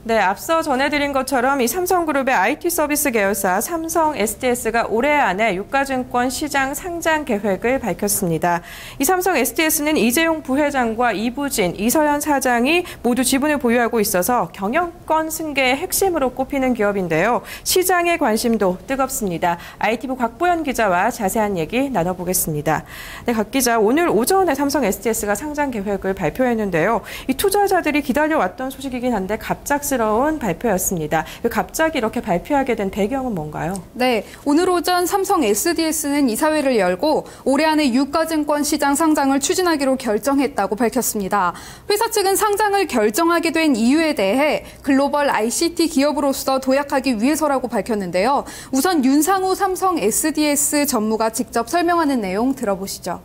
네, 앞서 전해드린 것처럼 이 삼성그룹의 IT 서비스 계열사 삼성 SDS가 올해 안에 유가증권 시장 상장 계획을 밝혔습니다. 이 삼성 SDS는 이재용 부회장과 이부진, 이서연 사장이 모두 지분을 보유하고 있어서 경영권 승계의 핵심으로 꼽히는 기업인데요. 시장의 관심도 뜨겁습니다. IT부 곽보연 기자와 자세한 얘기 나눠보겠습니다. 네, 곽 기자, 오늘 오전에 삼성 SDS가 상장 계획을 발표했는데요. 이 투자자들이 기다려왔던 소식이긴 한데 갑작스러운 발표였습니다. 갑자기 이렇게 발표하게 된 배경은 뭔가요? 네, 오늘 오전 삼성 SDS는 이사회를 열고 올해 안에 유가증권 시장 상장을 추진하기로 결정했다고 밝혔습니다. 회사 측은 상장을 결정하게 된 이유에 대해 글로벌 ICT 기업으로서 도약하기 위해서라고 밝혔는데요. 우선 윤상우 삼성 SDS 전무가 직접 설명하는 내용 들어보시죠.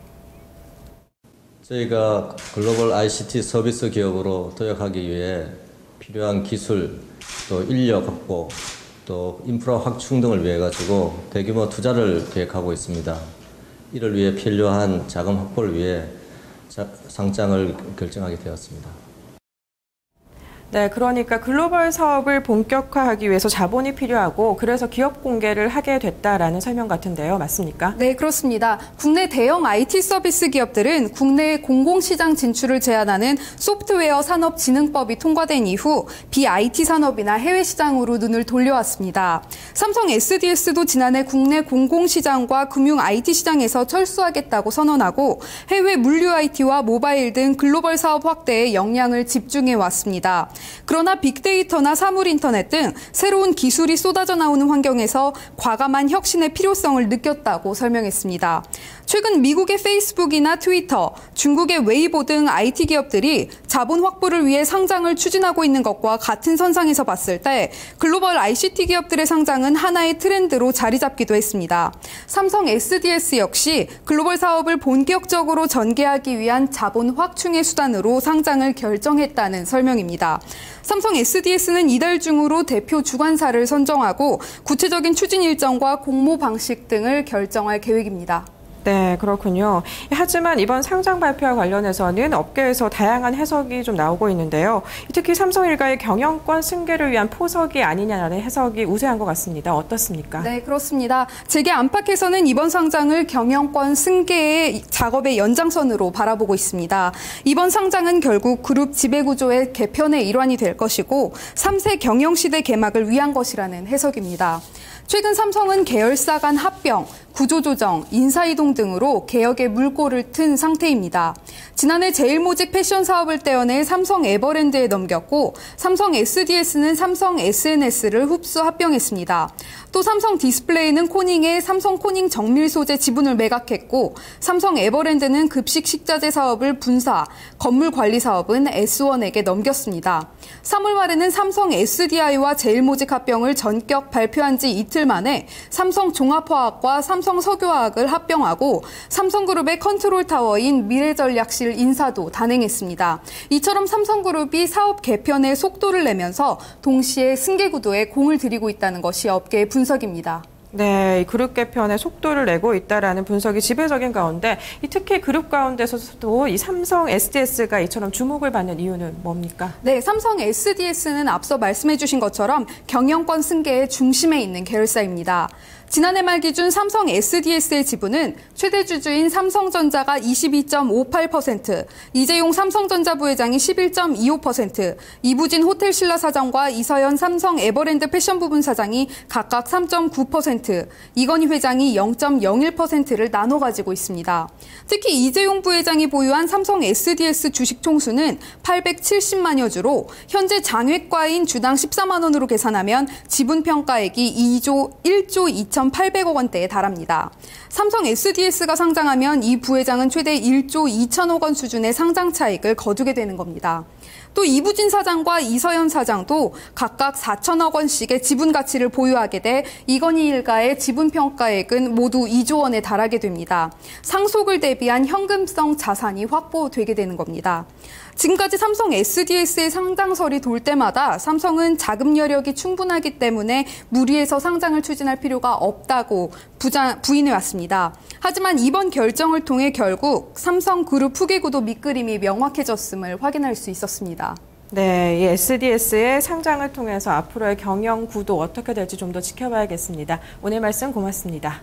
저희가 글로벌 ICT 서비스 기업으로 도약하기 위해 필요한 기술, 또 인력 확보, 또 인프라 확충 등을 위해 가지고 대규모 투자를 계획하고 있습니다. 이를 위해 필요한 자금 확보를 위해 상장을 결정하게 되었습니다. 네, 그러니까 글로벌 사업을 본격화하기 위해서 자본이 필요하고 그래서 기업 공개를 하게 됐다라는 설명 같은데요. 맞습니까? 네, 그렇습니다. 국내 대형 IT 서비스 기업들은 국내 공공시장 진출을 제한하는 소프트웨어 산업진흥법이 통과된 이후 비IT 산업이나 해외 시장으로 눈을 돌려왔습니다. 삼성 SDS도 지난해 국내 공공시장과 금융 IT 시장에서 철수하겠다고 선언하고 해외 물류 IT와 모바일 등 글로벌 사업 확대에 역량을 집중해 왔습니다. 그러나 빅데이터나 사물인터넷 등 새로운 기술이 쏟아져 나오는 환경에서 과감한 혁신의 필요성을 느꼈다고 설명했습니다. 최근 미국의 페이스북이나 트위터, 중국의 웨이보 등 IT 기업들이 자본 확보를 위해 상장을 추진하고 있는 것과 같은 선상에서 봤을 때 글로벌 ICT 기업들의 상장은 하나의 트렌드로 자리 잡기도 했습니다. 삼성 SDS 역시 글로벌 사업을 본격적으로 전개하기 위한 자본 확충의 수단으로 상장을 결정했다는 설명입니다. 삼성 SDS는 이달 중으로 대표 주관사를 선정하고 구체적인 추진 일정과 공모 방식 등을 결정할 계획입니다. 네, 그렇군요. 하지만 이번 상장 발표와 관련해서는 업계에서 다양한 해석이 좀 나오고 있는데요. 특히 삼성 일가의 경영권 승계를 위한 포석이 아니냐는 해석이 우세한 것 같습니다. 어떻습니까? 네, 그렇습니다. 재계 안팎에서는 이번 상장을 경영권 승계의 작업의 연장선으로 바라보고 있습니다. 이번 상장은 결국 그룹 지배구조의 개편의 일환이 될 것이고 3세 경영시대 개막을 위한 것이라는 해석입니다. 최근 삼성은 계열사 간 합병, 구조조정, 인사이동 등으로 개혁의 물꼬를 튼 상태입니다. 지난해 제일모직 패션 사업을 떼어내 삼성 에버랜드에 넘겼고 삼성 SDS는 삼성 SNS를 흡수 합병했습니다. 또 삼성 디스플레이는 코닝에 삼성 코닝 정밀 소재 지분을 매각했고 삼성 에버랜드는 급식 식자재 사업을 분사, 건물 관리 사업은 S1에게 넘겼습니다. 3월 말에는 삼성 SDI와 제일모직 합병을 전격 발표한 지 이틀 만에 삼성 종합화학과 삼성 석유화학을 합병하고 삼성그룹의 컨트롤타워인 미래전략실 인사도 단행했습니다. 이처럼 삼성그룹이 사업 개편에 속도를 내면서 동시에 승계구도에 공을 들이고 있다는 것이 업계의 분석입니다. 네, 이 그룹 개편에 속도를 내고 있다라는 분석이 지배적인 가운데 특히 그룹 가운데서도 이 삼성 SDS가 이처럼 주목을 받는 이유는 뭡니까? 네, 삼성 SDS는 앞서 말씀해 주신 것처럼 경영권 승계의 중심에 있는 계열사입니다. 지난해 말 기준 삼성 SDS의 지분은 최대 주주인 삼성전자가 22.58%, 이재용 삼성전자 부회장이 11.25%, 이부진 호텔신라 사장과 이서연 삼성 에버랜드 패션 부분 사장이 각각 3.9%, 이건희 회장이 0.01%를 나눠 가지고 있습니다. 특히 이재용 부회장이 보유한 삼성 SDS 주식 총수는 870만여 주로 현재 장외과인 주당 14만 원으로 계산하면 지분 평가액이 1조 2,800억 원대에 달합니다. 삼성 SDS가 상장하면 이 부회장은 최대 1조 2천억 원 수준의 상장 차익을 거두게 되는 겁니다. 또 이부진 사장과 이서연 사장도 각각 4천억 원씩의 지분 가치를 보유하게 돼 이건희 일가의 지분 평가액은 모두 2조 원에 달하게 됩니다. 상속을 대비한 현금성 자산이 확보되게 되는 겁니다. 지금까지 삼성 SDS의 상장설이 돌 때마다 삼성은 자금 여력이 충분하기 때문에 무리해서 상장을 추진할 필요가 없다고 부인해왔습니다. 하지만 이번 결정을 통해 결국 삼성그룹 후계구도 밑그림이 명확해졌음을 확인할 수 있었습니다. 네, 이 SDS의 상장을 통해서 앞으로의 경영 구도 어떻게 될지 좀 더 지켜봐야겠습니다. 오늘 말씀 고맙습니다.